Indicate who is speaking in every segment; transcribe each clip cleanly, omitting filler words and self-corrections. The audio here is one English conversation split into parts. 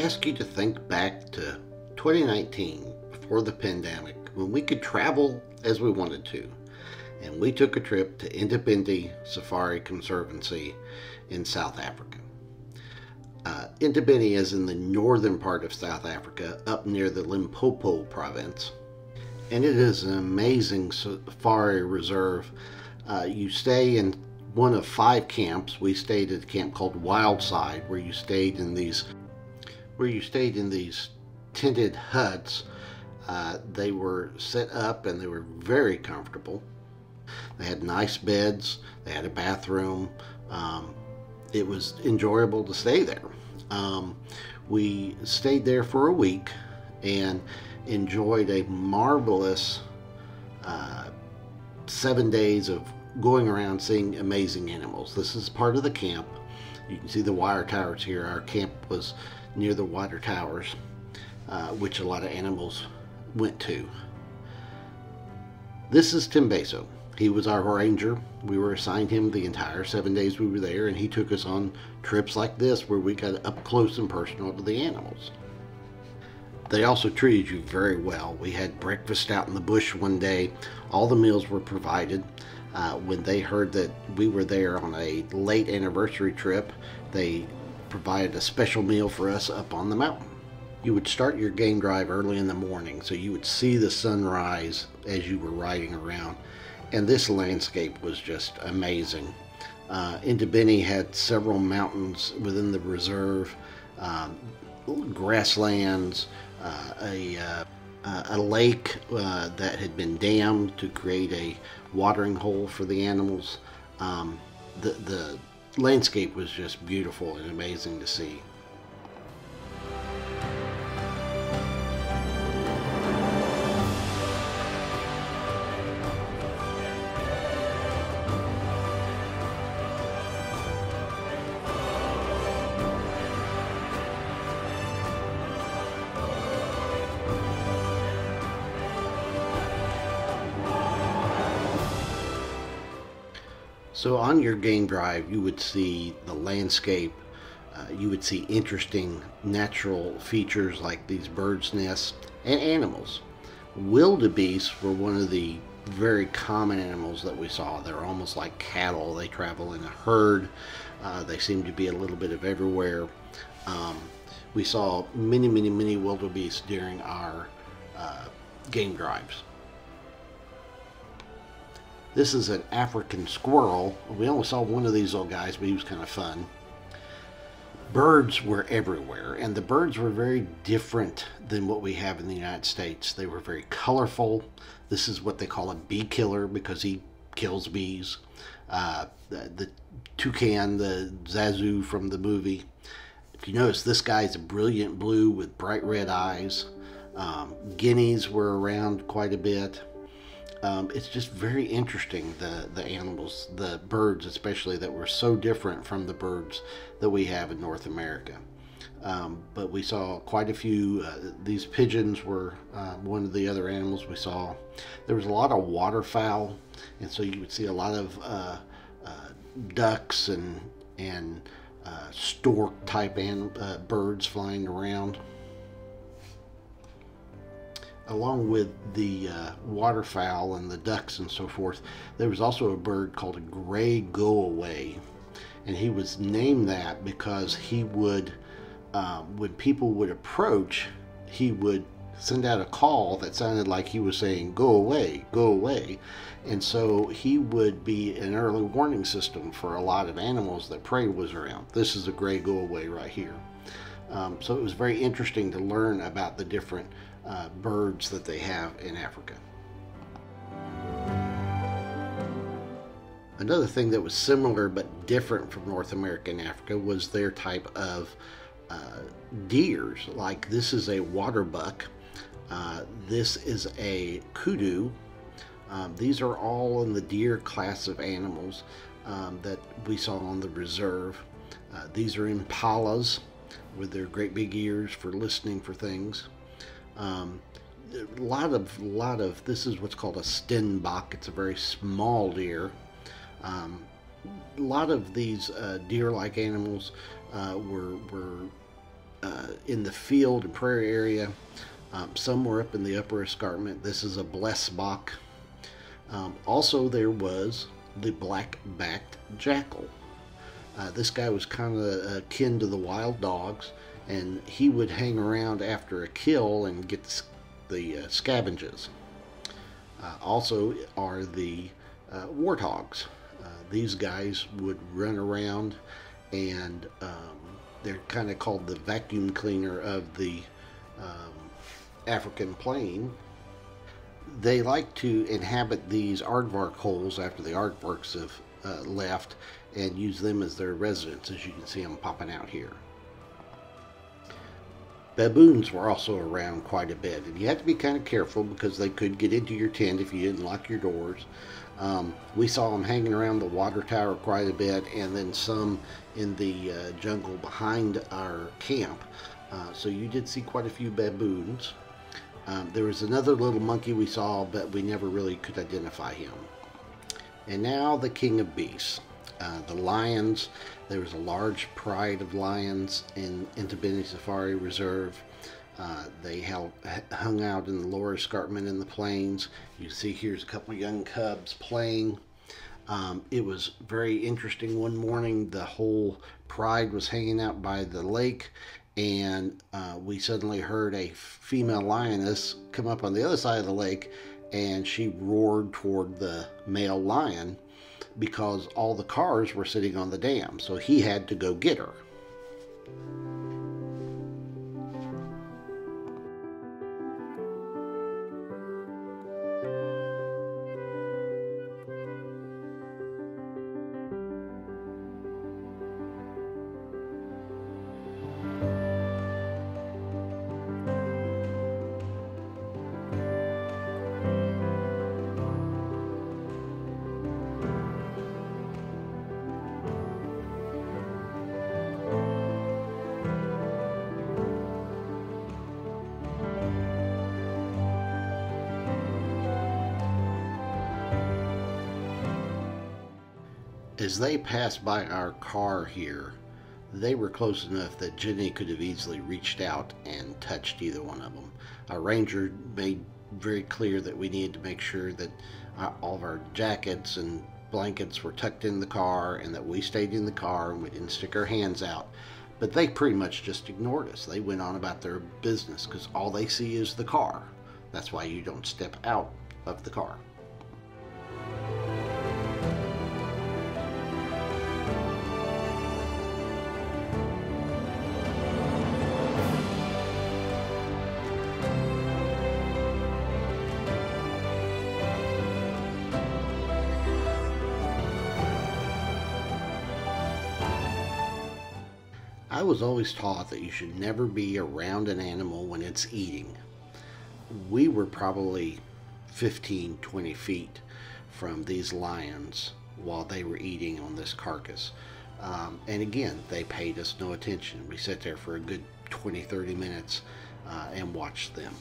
Speaker 1: ask you to think back to 2019, before the pandemic, when we could travel as we wanted to. And we took a trip to Entabeni Safari Conservancy in South Africa. Entabeni is in the northern part of South Africa, up near the Limpopo province. And it is an amazing safari reserve. You stay in one of 5 camps. We stayed at a camp called Wildside, where you stayed in these tented huts. They were set up and they were very comfortable. They had nice beds. They had a bathroom. It was enjoyable to stay there. We stayed there for a week and enjoyed a marvelous 7 days of going around seeing amazing animals. This is part of the camp. You can see the wire towers here. Our camp was near the wire towers, which a lot of animals went to. This is Timbeso. He was our ranger. We were assigned him the entire 7 days we were there, and he took us on trips like this where we got up close and personal to the animals. They also treated you very well. We had breakfast out in the bush one day. All the meals were provided. When they heard that we were there on a late anniversary trip, they provided a special meal for us up on the mountain. You would start your game drive early in the morning, so you would see the sunrise as you were riding around. And this landscape was just amazing. Entabeni had several mountains within the reserve, grasslands, a lake that had been dammed to create a watering hole for the animals. The landscape was just beautiful and amazing to see. So on your game drive, you would see the landscape. You would see interesting natural features like these birds' nests and animals. Wildebeests were one of the very common animals that we saw. They're almost like cattle. They travel in a herd. They seem to be a little bit of everywhere. We saw many wildebeests during our game drives. This is an African squirrel. We only saw one of these little guys, but he was kind of fun. Birds were everywhere, and the birds were very different than what we have in the United States. They were very colorful. This is what they call a bee killer because he kills bees. The toucan, the Zazu from the movie. If you notice, this guy's a brilliant blue with bright red eyes. Guineas were around quite a bit. It's just very interesting, the animals, the birds especially, that were so different from the birds that we have in North America. But we saw quite a few. These pigeons were one of the other animals we saw. There was a lot of waterfowl, and so you would see a lot of ducks and stork type birds flying around. Along with the waterfowl and the ducks and so forth, there was also a bird called a gray go-away. And he was named that because he would, when people would approach, he would send out a call that sounded like he was saying, "Go away, go away." And so he would be an early warning system for a lot of animals that prey was around. This is a gray go-away right here. So it was very interesting to learn about the different birds that they have in Africa. Another thing that was similar but different from North America and Africa was their type of deers. Like this is a water buck. This is a kudu. These are all in the deer class of animals that we saw on the reserve. These are impalas with their great big ears for listening for things. A lot of this is what's called a stenbok. It's a very small deer. A lot of these deer-like animals were in the field and prairie area. Some were up in the upper escarpment. This is a blessbok. Also, there was the black-backed jackal. This guy was kind of akin to the wild dogs, and he would hang around after a kill and get the scavenges. Also are the warthogs. These guys would run around, and they're kind of called the vacuum cleaner of the African plain. They like to inhabit these aardvark holes after the aardvarks have left, and use them as their residence, as you can see them popping out here. Baboons were also around quite a bit, and you had to be kind of careful because they could get into your tent if you didn't lock your doors. We saw them hanging around the water tower quite a bit, and then some in the jungle behind our camp. So you did see quite a few baboons. There was another little monkey we saw, but we never really could identify him. And now the king of beasts. The lions. There was a large pride of lions in Entabeni Safari Reserve. They hung out in the lower escarpment in the plains. You see here's a couple of young cubs playing. It was very interesting. One morning the whole pride was hanging out by the lake, and we suddenly heard a female lioness come up on the other side of the lake, and she roared toward the male lion because all the cars were sitting on the dam, so he had to go get her. As they passed by our car here, they were close enough that Jenny could have easily reached out and touched either one of them. Our ranger made very clear that we needed to make sure that all of our jackets and blankets were tucked in the car, and that we stayed in the car and we didn't stick our hands out. But they pretty much just ignored us. They went on about their business because all they see is the car. That's why you don't step out of the car. I was always taught that you should never be around an animal when it's eating. We were probably 15, 20 feet from these lions while they were eating on this carcass. And again, they paid us no attention. We sat there for a good 20, 30 minutes and watched them.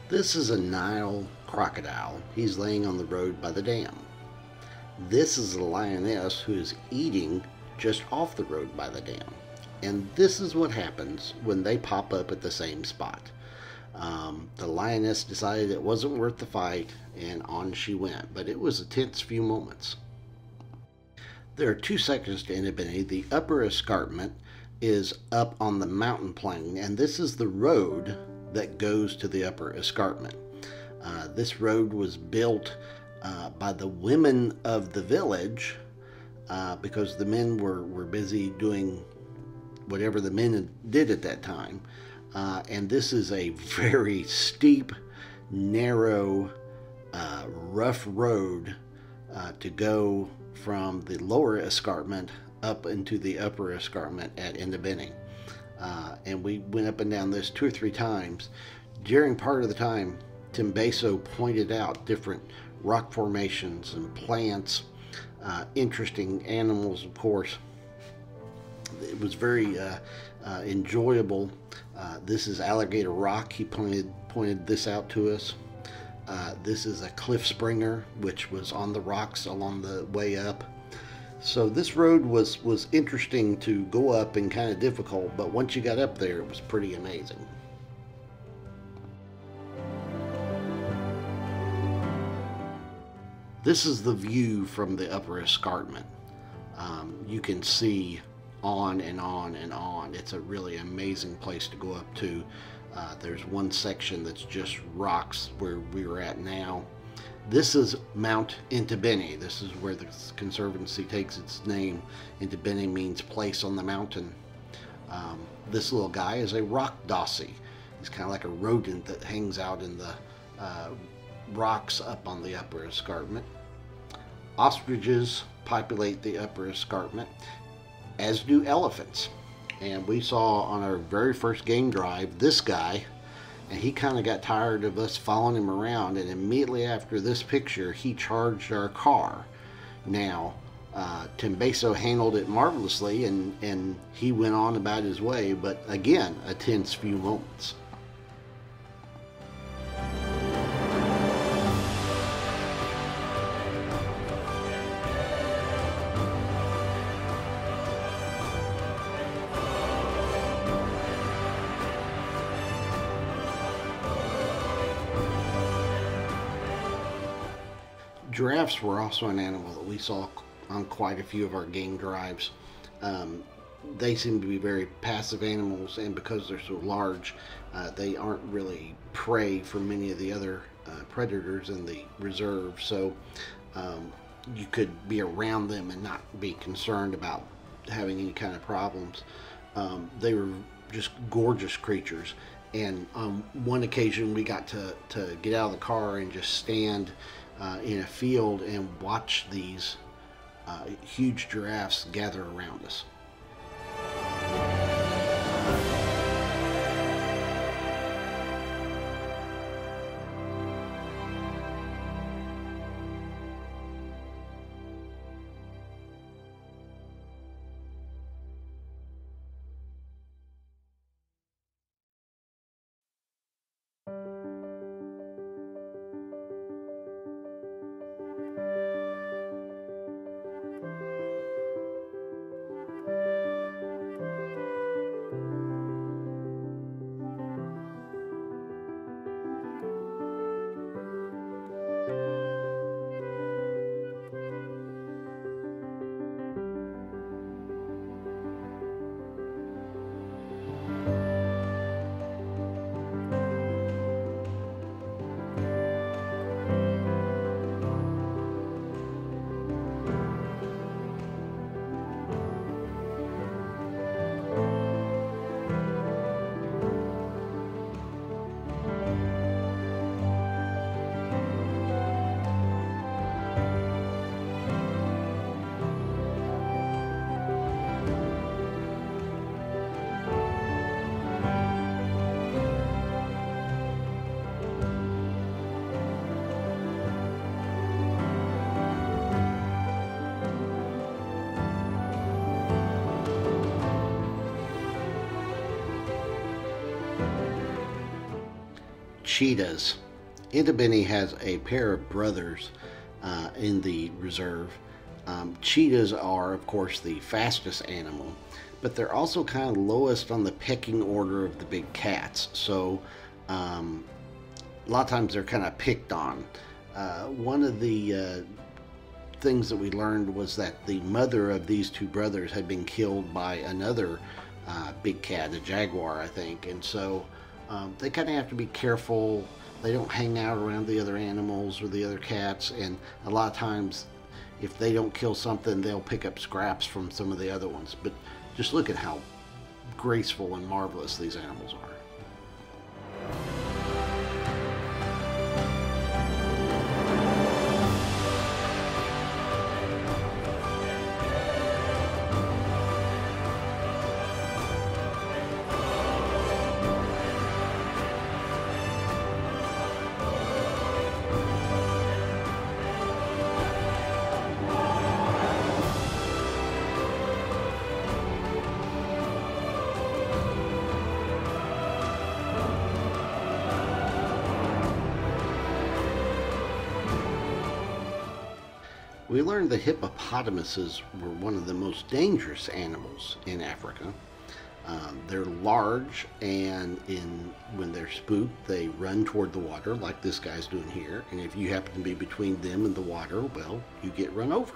Speaker 1: This is a Nile crocodile. He's laying on the road by the dam. This is a lioness who is eating just off the road by the dam. And this is what happens when they pop up at the same spot. The lioness decided it wasn't worth the fight, and on she went. But it was a tense few moments. There are two sections to Entabeni. The upper escarpment is up on the mountain plain, and this is the road that goes to the upper escarpment. This road was built by the women of the village because the men were busy doing whatever the men did at that time. And this is a very steep, narrow, rough road to go from the lower escarpment up into the upper escarpment at Entabeni. And we went up and down this 2 or 3 times. During part of the time, Timbeso pointed out different rock formations and plants, interesting animals, of course. It was very enjoyable. This is Alligator Rock. He pointed this out to us. This is a cliff springer, which was on the rocks along the way up. So this road was interesting to go up and kind of difficult, but once you got up there, it was pretty amazing. This is the view from the upper escarpment. You can see on and on and on. It's a really amazing place to go up to. There's one section that's just rocks where we were at now. This is Mount Entabeni. This is where the Conservancy takes its name. Entabeni means place on the mountain. This little guy is a rock dossie. He's kind of like a rodent that hangs out in the rocks up on the upper escarpment. Ostriches populate the upper escarpment, as do elephants. And we saw on our very first game drive this guy, and he kind of got tired of us following him around, and immediately after this picture he charged our car. Now Timbeso handled it marvelously, and he went on about his way, but again, a tense few moments. Giraffes were also an animal that we saw on quite a few of our game drives. They seem to be very passive animals, and because they're so large, they aren't really prey for many of the other predators in the reserve. So you could be around them and not be concerned about having any kind of problems. They were just gorgeous creatures. And on one occasion we got to get out of the car and just stand in a field and watch these huge giraffes gather around us. Cheetahs. Entabeni has a pair of brothers in the reserve. Cheetahs are, of course, the fastest animal, but they're also kind of lowest on the pecking order of the big cats. So a lot of times they're kind of picked on. One of the things that we learned was that the mother of these two brothers had been killed by another big cat, a jaguar, I think, and so they kind of have to be careful. They don't hang out around the other animals or the other cats, and a lot of times if they don't kill something, they'll pick up scraps from some of the other ones. But just look at how graceful and marvelous these animals are. We learned that hippopotamuses were one of the most dangerous animals in Africa. They're large, and when they're spooked, they run toward the water like this guy's doing here. And if you happen to be between them and the water, well, you get run over.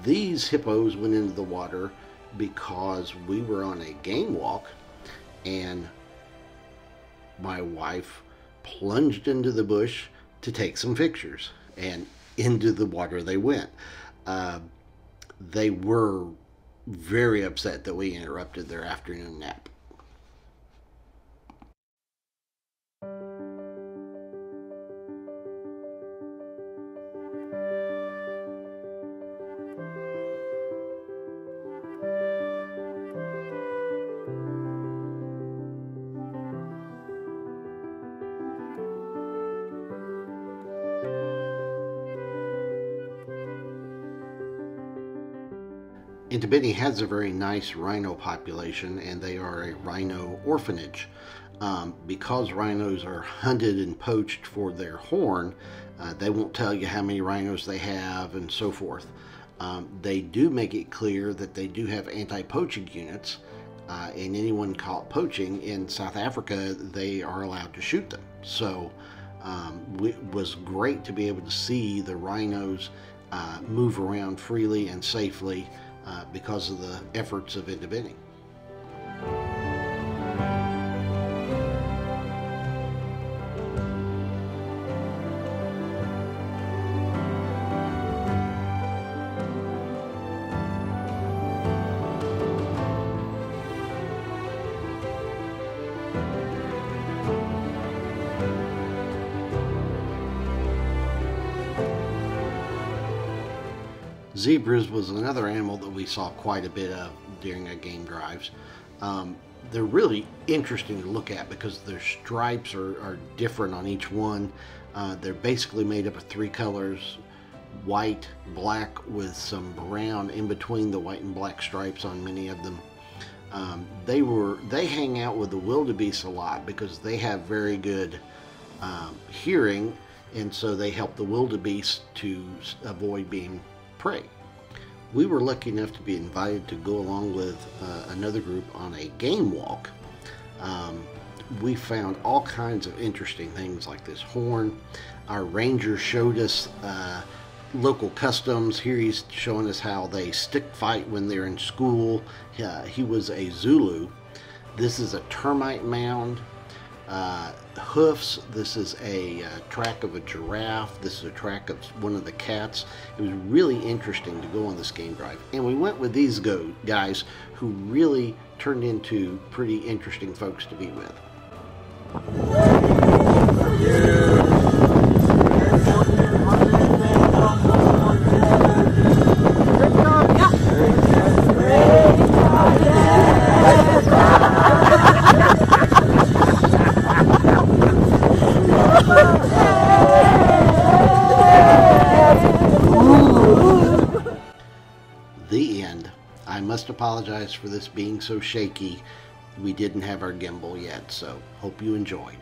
Speaker 1: These hippos went into the water because we were on a game walk, and my wife plunged into the bush to take some pictures, and into the water they went. They were very upset that we interrupted their afternoon nap. Entabeni has a very nice rhino population, and they are a rhino orphanage. Because rhinos are hunted and poached for their horn, they won't tell you how many rhinos they have and so forth. They do make it clear that they do have anti-poaching units, and anyone caught poaching in South Africa, they are allowed to shoot them. So it was great to be able to see the rhinos move around freely and safely because of the efforts of Entabeni. Zebras was another animal that we saw quite a bit of during our game drives. They're really interesting to look at because their stripes are different on each one. They're basically made up of three colors: white, black, with some brown in between the white and black stripes on many of them. They hang out with the wildebeest a lot because they have very good hearing, and so they help the wildebeest to avoid being prey. We were lucky enough to be invited to go along with another group on a game walk. We found all kinds of interesting things like this horn. Our ranger showed us local customs. Here he's showing us how they stick fight when they're in school. He was a Zulu. This is a termite mound. Hoofs. This is a track of a giraffe. This is a track of one of the cats. It was really interesting to go on this game drive, and we went with these guys who really turned into pretty interesting folks to be with. The end. I must apologize for this being so shaky. We didn't have our gimbal yet, so hope you enjoyed.